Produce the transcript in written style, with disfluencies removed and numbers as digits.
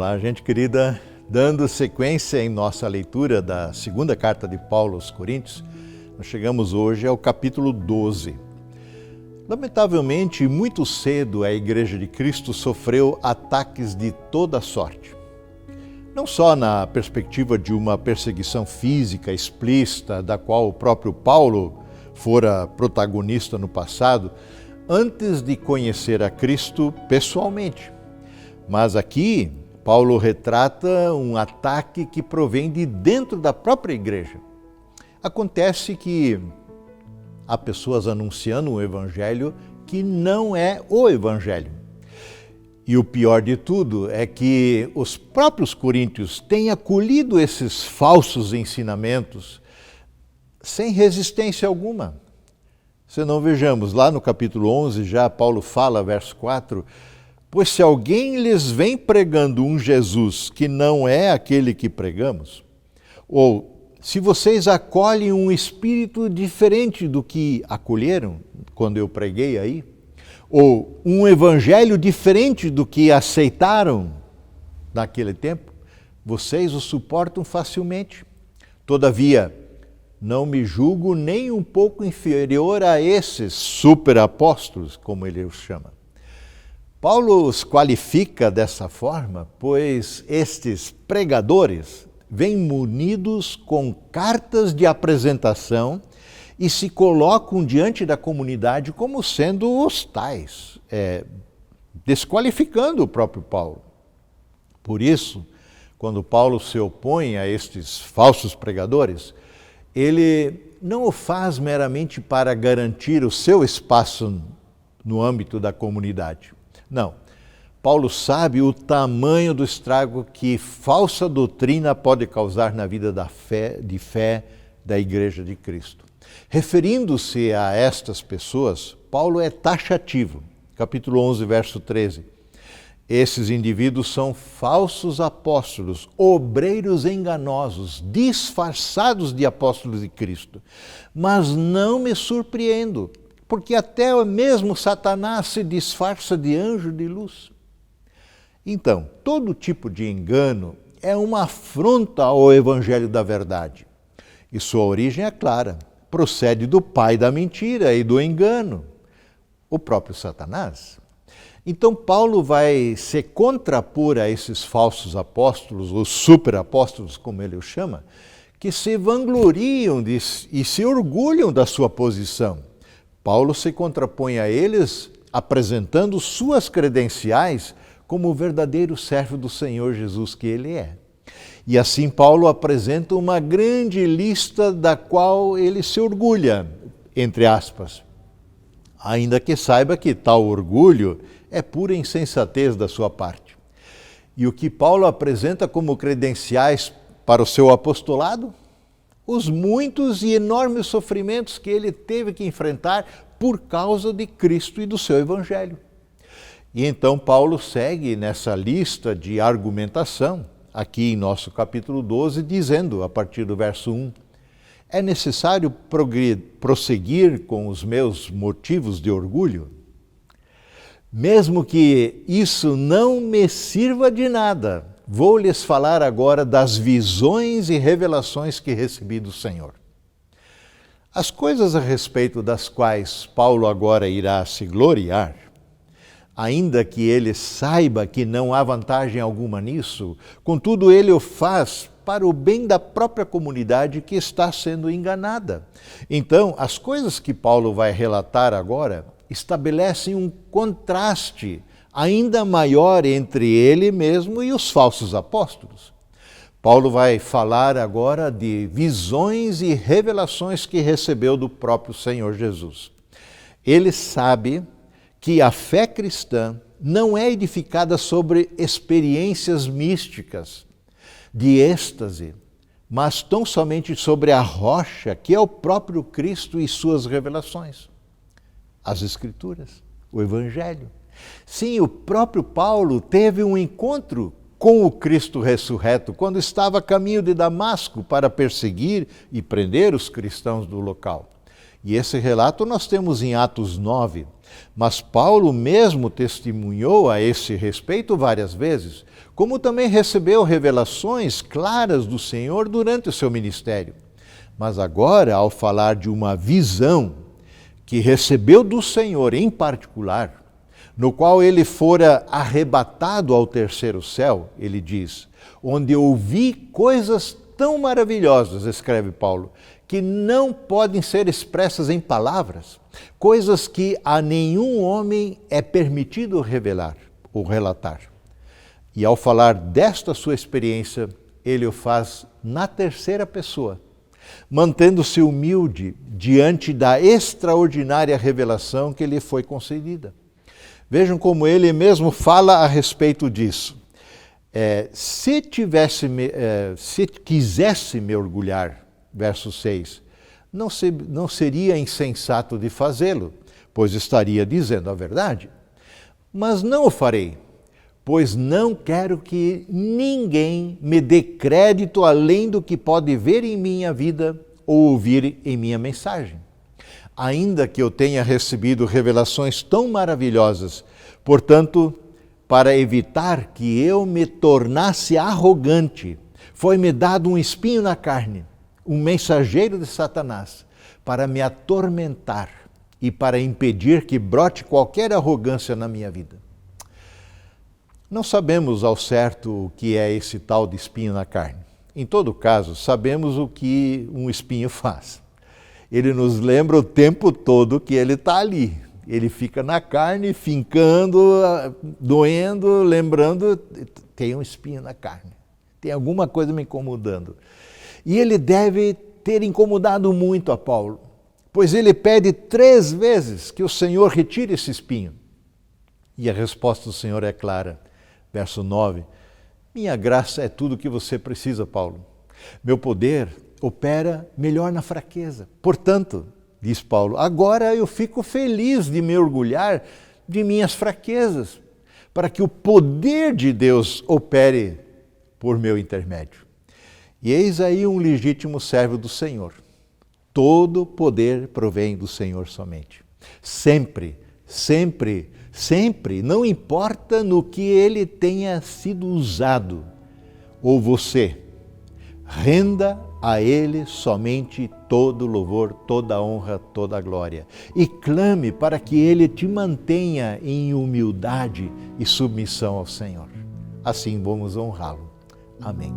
Olá, gente querida. Dando sequência em nossa leitura da segunda carta de Paulo aos Coríntios, nós chegamos hoje ao capítulo 12. Lamentavelmente, muito cedo a Igreja de Cristo sofreu ataques de toda sorte. Não só na perspectiva de uma perseguição física explícita, da qual o próprio Paulo fora protagonista no passado, antes de conhecer a Cristo pessoalmente. Mas aqui, Paulo retrata um ataque que provém de dentro da própria igreja. Acontece que há pessoas anunciando um evangelho que não é o evangelho. E o pior de tudo é que os próprios coríntios têm acolhido esses falsos ensinamentos sem resistência alguma. Se não vejamos, lá no capítulo 11, já Paulo fala, verso 4, pois se alguém lhes vem pregando um Jesus que não é aquele que pregamos, ou se vocês acolhem um espírito diferente do que acolheram quando eu preguei aí, ou um evangelho diferente do que aceitaram naquele tempo, vocês o suportam facilmente. Todavia, não me julgo nem um pouco inferior a esses superapóstolos, como ele os chama. Paulo os qualifica dessa forma, pois estes pregadores vêm munidos com cartas de apresentação e se colocam diante da comunidade como sendo os tais, desqualificando o próprio Paulo. Por isso, quando Paulo se opõe a estes falsos pregadores, ele não o faz meramente para garantir o seu espaço no âmbito da comunidade. Não, Paulo sabe o tamanho do estrago que falsa doutrina pode causar na vida de fé da Igreja de Cristo. Referindo-se a estas pessoas, Paulo é taxativo. Capítulo 11, verso 13. Esses indivíduos são falsos apóstolos, obreiros enganosos, disfarçados de apóstolos de Cristo. Mas não me surpreendo, porque até mesmo Satanás se disfarça de anjo de luz. Então, todo tipo de engano é uma afronta ao evangelho da verdade. E sua origem é clara, procede do pai da mentira e do engano, o próprio Satanás. Então, Paulo vai se contrapor a esses falsos apóstolos, os superapóstolos, como ele os chama, que se vangloriam e se orgulham da sua posição. Paulo se contrapõe a eles apresentando suas credenciais como o verdadeiro servo do Senhor Jesus que ele é. E assim Paulo apresenta uma grande lista da qual ele se orgulha, entre aspas. Ainda que saiba que tal orgulho é pura insensatez da sua parte. E o que Paulo apresenta como credenciais para o seu apostolado? Os muitos e enormes sofrimentos que ele teve que enfrentar por causa de Cristo e do seu Evangelho. E então Paulo segue nessa lista de argumentação, aqui em nosso capítulo 12, dizendo, a partir do verso 1, é necessário prosseguir com os meus motivos de orgulho? Mesmo que isso não me sirva de nada, vou lhes falar agora das visões e revelações que recebi do Senhor. As coisas a respeito das quais Paulo agora irá se gloriar, ainda que ele saiba que não há vantagem alguma nisso, contudo ele o faz para o bem da própria comunidade que está sendo enganada. Então, as coisas que Paulo vai relatar agora estabelecem um contraste ainda maior entre ele mesmo e os falsos apóstolos. Paulo vai falar agora de visões e revelações que recebeu do próprio Senhor Jesus. Ele sabe que a fé cristã não é edificada sobre experiências místicas, de êxtase, mas tão somente sobre a rocha que é o próprio Cristo e suas revelações. As Escrituras, o Evangelho. Sim, o próprio Paulo teve um encontro com o Cristo ressurreto quando estava a caminho de Damasco para perseguir e prender os cristãos do local. E esse relato nós temos em Atos 9, mas Paulo mesmo testemunhou a esse respeito várias vezes, como também recebeu revelações claras do Senhor durante o seu ministério. Mas agora, ao falar de uma visão que recebeu do Senhor em particular, no qual ele fora arrebatado ao terceiro céu, ele diz, onde ouvi coisas tão maravilhosas, escreve Paulo, que não podem ser expressas em palavras, coisas que a nenhum homem é permitido revelar ou relatar. E ao falar desta sua experiência, ele o faz na terceira pessoa, mantendo-se humilde diante da extraordinária revelação que lhe foi concedida. Vejam como ele mesmo fala a respeito disso. Se quisesse me orgulhar, verso 6, não seria insensato de fazê-lo, pois estaria dizendo a verdade. Mas não o farei, pois não quero que ninguém me dê crédito além do que pode ver em minha vida ou ouvir em minha mensagem. Ainda que eu tenha recebido revelações tão maravilhosas, portanto, para evitar que eu me tornasse arrogante, foi-me dado um espinho na carne, um mensageiro de Satanás, para me atormentar e para impedir que brote qualquer arrogância na minha vida. Não sabemos ao certo o que é esse tal de espinho na carne. Em todo caso, sabemos o que um espinho faz. Ele nos lembra o tempo todo que ele está ali. Ele fica na carne, fincando, doendo, lembrando, tem um espinho na carne. Tem alguma coisa me incomodando. E ele deve ter incomodado muito a Paulo, pois ele pede 3 vezes que o Senhor retire esse espinho. E a resposta do Senhor é clara. Verso 9, minha graça é tudo o que você precisa, Paulo. Meu poder opera melhor na fraqueza. Portanto, diz Paulo, agora eu fico feliz de me orgulhar de minhas fraquezas, para que o poder de Deus opere por meu intermédio. E eis aí um legítimo servo do Senhor. Todo poder provém do Senhor somente. Sempre, sempre, sempre, não importa no que ele tenha sido usado, ou você, renda a ele somente todo louvor, toda honra, toda glória. E clame para que ele te mantenha em humildade e submissão ao Senhor. Assim vamos honrá-lo. Amém.